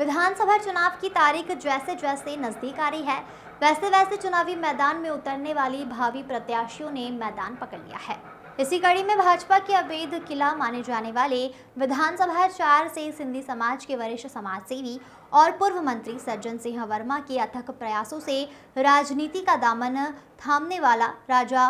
विधानसभा चुनाव की तारीख जैसे जैसे नजदीक आ रही है, वैसे वैसे चुनावी मैदान में उतरने वाली भावी प्रत्याशियों ने मैदान पकड़ लिया है। इसी कड़ी में भाजपा के अवैध किला माने जाने वाले विधानसभा 4 से सिंधी समाज के वरिष्ठ समाजसेवी और पूर्व मंत्री सज्जन सिंह वर्मा के अथक प्रयासों से राजनीति का दामन थामने वाला राजा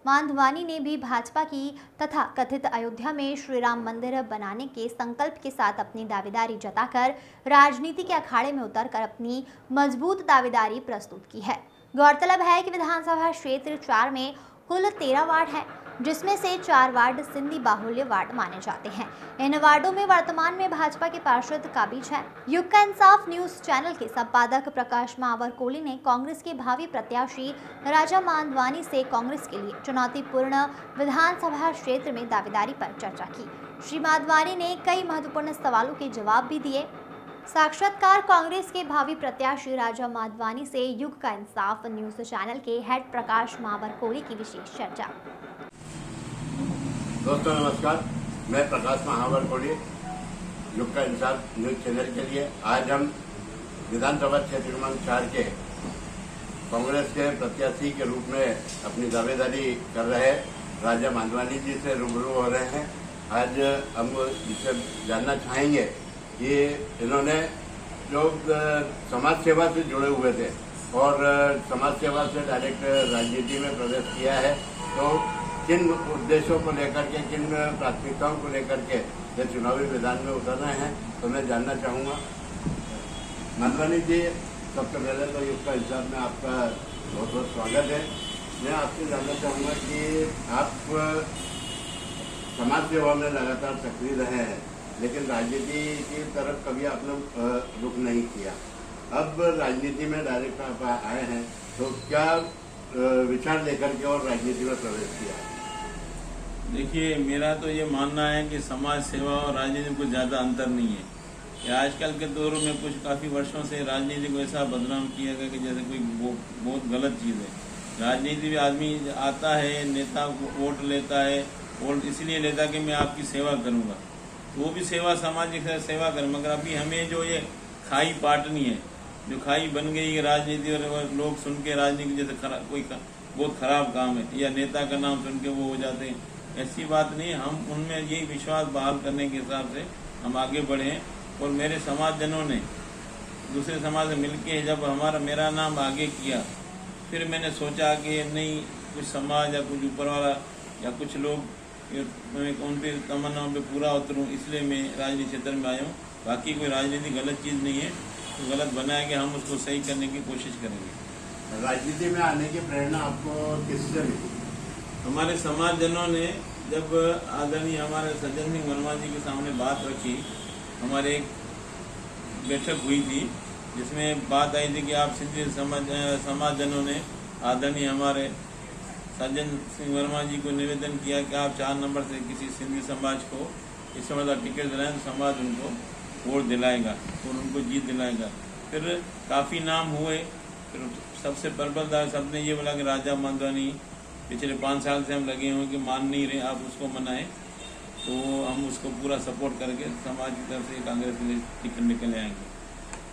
मांधवानी ने भी भाजपा की तथा कथित अयोध्या में श्री राम मंदिर बनाने के संकल्प के साथ अपनी दावेदारी जताकर राजनीति के अखाड़े में उतरकर अपनी मजबूत दावेदारी प्रस्तुत की है। गौरतलब है कि विधानसभा क्षेत्र 4 में कुल 13 वार्ड हैं, जिसमें से 4 वार्ड सिंधी बाहुल्य वार्ड माने जाते हैं। इन वार्डों में वर्तमान में भाजपा के पार्षद काबिज हैं। युग का इंसाफ न्यूज चैनल के संपादक प्रकाश मावर कोहली ने कांग्रेस के भावी प्रत्याशी राजा मांधवानी से कांग्रेस के लिए चुनौतीपूर्ण विधानसभा क्षेत्र में दावेदारी पर चर्चा की। श्री मांधवानी ने कई महत्वपूर्ण सवालों के जवाब भी दिए। साक्षात्कार कांग्रेस के भावी प्रत्याशी राजा मांधवानी से युग का इंसाफ न्यूज चैनल के हेड प्रकाश मावर कोहली की विशेष चर्चा। दोस्तों नमस्कार, मैं प्रकाश महावर कोहली युग का इंसाफ न्यूज चैनल के लिए आज हम विधानसभा क्षेत्र क्रमांक 4 के कांग्रेस के प्रत्याशी के रूप में अपनी दावेदारी कर रहे राजा मांधवानी जी से रूबरू हो रहे हैं। आज हम इसे जानना चाहेंगे कि इन्होंने जो समाज सेवा से जुड़े हुए थे और समाज सेवा से डायरेक्ट राजनीति में प्रवेश किया है, तो किन उद्देश्यों को लेकर के, किन प्राथमिकताओं को लेकर के ये चुनावी मैदान में उतर रहे हैं, तो मैं जानना चाहूँगा। मांधवानी जी, सबसे पहले तो युग का इंसाफ में आपका बहुत बहुत स्वागत है। मैं आपसे जानना चाहूँगा कि आप समाज सेवा में लगातार सक्रिय रहे हैं, लेकिन राजनीति की तरफ कभी आपने रुख नहीं किया। अब राजनीति में डायरेक्ट आप आए हैं, तो क्या विचार लेकर के और राजनीति में प्रवेश किया? देखिए, मेरा तो ये मानना है कि समाज सेवा और राजनीति में कुछ ज़्यादा अंतर नहीं है। कि आजकल के दौर में कुछ काफ़ी वर्षों से राजनीति को ऐसा बदनाम किया गया कि जैसे कोई बहुत गलत चीज़ है। राजनीति में आदमी आता है, नेता वोट लेता है, वोट इसलिए लेता है कि मैं आपकी सेवा करूँगा, वो भी सेवा सामाजिक सेवा करें। मगर अभी हमें जो ये खाई पाटनी है, जो खाई बन गई है राजनीति, और लोग सुन के राजनीति जैसे कोई बहुत खराब काम है या नेता का नाम सुन के वो हो जाते हैं, ऐसी बात नहीं। हम उनमें यही विश्वास बहाल करने के हिसाब से हम आगे बढ़े हैं। और मेरे समाजजनों ने दूसरे समाज से मिलके जब मेरा नाम आगे किया, फिर मैंने सोचा कि नहीं, कुछ समाज या कुछ ऊपर वाला या कुछ लोग उन पर तमन्नाओं पे पूरा उतरूँ, इसलिए मैं राजनीति क्षेत्र में आया हूँ। बाकी कोई राजनीति गलत चीज़ नहीं है, तो गलत बना है कि हम उसको सही करने की कोशिश करेंगे। राजनीति में आने की प्रेरणा आपको किससे मिली? हमारे समाजजनों ने जब आदरणीय हमारे सज्जन सिंह वर्मा जी के सामने बात रखी, हमारे एक बैठक हुई थी जिसमें बात आई थी कि आप सिंधी समाजजनों ने आदरणीय हमारे सज्जन सिंह वर्मा जी को निवेदन किया कि आप 4 नंबर से किसी सिंधी समाज को इस समय का टिकट दिलाएं, तो समाज उनको वोट दिलाएगा और उनको जीत दिलाएगा। फिर काफ़ी नाम हुए, फिर सबसे परबलदार सबने ये बोला कि राजा मांधवानी पिछले 5 साल से हम लगे हुए कि मान नहीं रहे, आप उसको मनाएं, तो हम उसको पूरा सपोर्ट करके समाज की तरफ से कांग्रेस के लिए टिकट निकल आएंगे।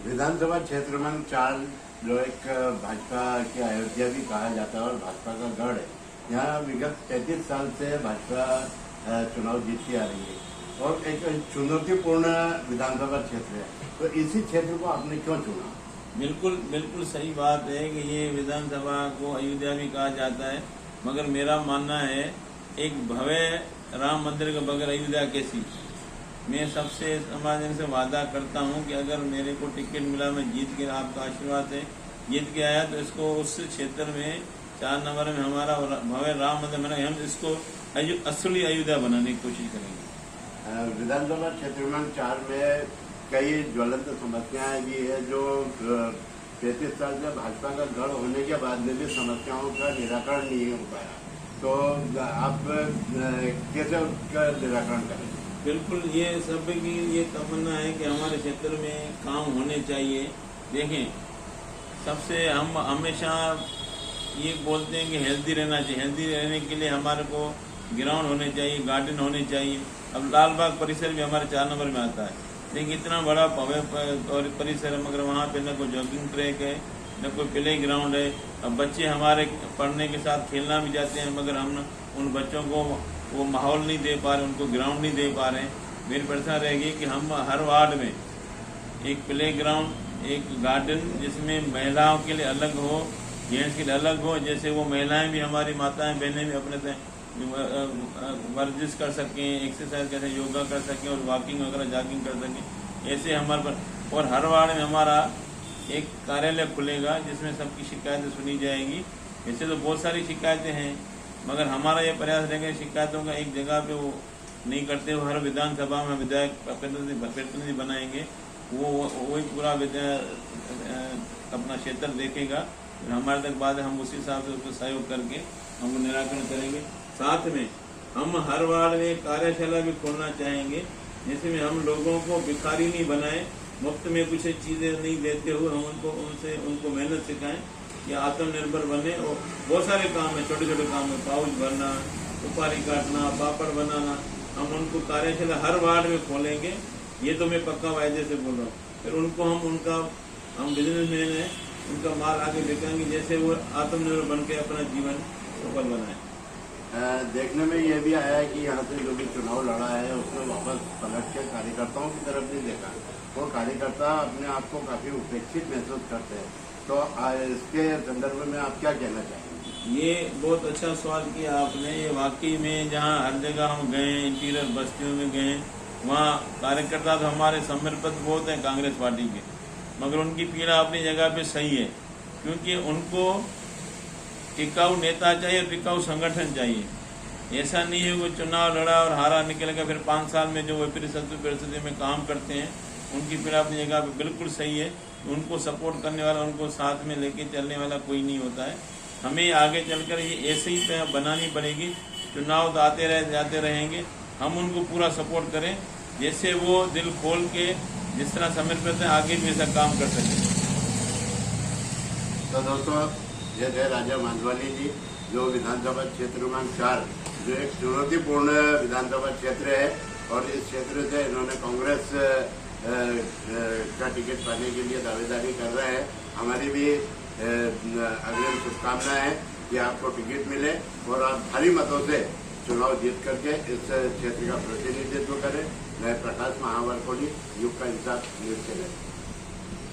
विधानसभा क्षेत्र क्रमांक 4 जो एक भाजपा की अयोध्या भी कहा जाता है और भाजपा का गढ़ है, यहाँ विगत 33 साल से भाजपा चुनाव जीतती आ रही है और एक चुनौतीपूर्ण विधानसभा क्षेत्र है, तो इसी क्षेत्र को आपने क्यों चुना? बिल्कुल सही बात है कि ये विधानसभा को अयोध्या भी कहा जाता है, मगर मेरा मानना है एक भव्य राम मंदिर के बगैर अयोध्या कैसी। मैं सबसे समाज से वादा करता हूँ कि अगर मेरे को टिकट मिला, मैं जीत के, आपका आशीर्वाद से जीत के आया, तो इसको उस क्षेत्र में 4 नंबर में हमारा भव्य राम मंदिर बना, हम इसको असली अयोध्या बनाने की कोशिश करेंगे। विधानसभा क्षेत्र क्रमांक 4 में कई ज्वलंत समस्याएं भी है जो 33 साल से भाजपा का गढ़ होने के बाद में भी समस्याओं का निराकरण नहीं हो पाया, तो आप कैसे उसका निराकरण करेंगे? बिल्कुल, ये सब की ये तमन्ना है कि हमारे क्षेत्र में काम होने चाहिए। देखें, सबसे हम हमेशा ये बोलते हैं कि हेल्दी रहना चाहिए। हेल्दी रहने के लिए हमारे को ग्राउंड होने चाहिए, गार्डन होने चाहिए। अब लाल बाग परिसर भी हमारे 4 नंबर में आता है, देखिए इतना बड़ा परिसर है, मगर वहाँ पे न कोई जॉगिंग ट्रैक है, न कोई प्ले ग्राउंड है। अब बच्चे हमारे पढ़ने के साथ खेलना भी जाते हैं, मगर हम उन बच्चों को वो माहौल नहीं दे पा रहे, उनको ग्राउंड नहीं दे पा रहे हैं। मेरी प्रार्थना रहेगी कि हम हर वार्ड में एक प्ले ग्राउंड, एक गार्डन जिसमें महिलाओं के लिए अलग हो, जेंट्स के लिए अलग हो, जैसे वो महिलाएं भी, हमारी माताएं बहनें भी अपने वर्जिश कर सकें, एक्सरसाइज कर सकें, योगा कर सकें और वॉकिंग वगैरह जॉगिंग कर सकें। ऐसे हमारे पर, और हर वार्ड में हमारा एक कार्यालय खुलेगा जिसमें सबकी शिकायतें सुनी जाएंगी। ऐसे तो बहुत सारी शिकायतें हैं, मगर हमारा ये प्रयास रहेगा शिकायतों का एक जगह पे वो नहीं करते हुए हर विधानसभा में विधायक प्रतिनिधि बनाएंगे, वो ही पूरा अपना क्षेत्र देखेगा, फिर हमारे तक बाद हम उसी हिसाब से उसको सहयोग करके हम निराकरण करेंगे। साथ में हम हर वार्ड में कार्यशाला भी खोलना चाहेंगे, जिसमें हम लोगों को भिखारी नहीं बनाए, मुफ्त में कुछ चीज़ें नहीं देते हुए हम उनको मेहनत सिखाएं कि आत्मनिर्भर बने। और बहुत सारे काम है, छोटे छोटे काम है, पाउच भरना, सुपारी काटना, पापड़ बनाना, हम उनको कार्यशाला हर वार्ड में खोलेंगे। ये तो मैं पक्का वायदे से बोल रहा हूँ। फिर उनको हम बिजनेसमैन हैं, उनका माल आगे बेचेंगे, जैसे वो आत्मनिर्भर बन के अपना जीवन सफल बनाए। देखने में ये भी आया है कि यहाँ से जो भी चुनाव लड़ा है उसमें वापस पलट के कार्यकर्ताओं की तरफ नहीं देखा, वो कार्यकर्ता अपने आप को काफी उपेक्षित महसूस करते हैं। तो इसके संदर्भ में आप क्या कहना चाहेंगे? ये बहुत अच्छा सवाल किया आपने। ये वाकई में जहाँ हर जगह हम गए, इंटीरियर बस्तियों में गए, वहाँ कार्यकर्ता तो हमारे समर्पित बहुत हैं कांग्रेस पार्टी के, मगर उनकी पीड़ा अपनी जगह पे सही है, क्योंकि उनको टिकाऊ नेता चाहिए, टिकाऊ संगठन चाहिए। ऐसा नहीं है वो चुनाव लड़ा और हारा निकलेगा, फिर 5 साल में जो परिस्थिति में काम करते हैं, उनकी पीड़ा अपनी जगह पे बिल्कुल सही है। उनको सपोर्ट करने वाला, उनको साथ में लेके चलने वाला कोई नहीं होता है। हमें आगे चलकर ये ऐसे ही बनानी पड़ेगी। चुनाव तो आते रहे जाते रहेंगे, हम उनको पूरा सपोर्ट करें, जैसे वो दिल खोल के जिस तरह समर्पित है आगे भी ऐसा काम कर सकें। तो दोस्तों, ये थे राजा मांझवानी जी, जो विधानसभा क्षेत्र क्रमांक 4, जो एक चुनौतीपूर्ण विधानसभा क्षेत्र है, और इस क्षेत्र से इन्होंने कांग्रेस का टिकट पाने के लिए दावेदारी कर रहे हैं। हमारी भी अग्रिम शुभकामनाएं हैं कि आपको टिकट मिले और आप भारी मतों से चुनाव जीत करके इस क्षेत्र का प्रतिनिधित्व करें। मैं प्रकाश महावर कोली, युग का इंसाफ न्यूज चैनल।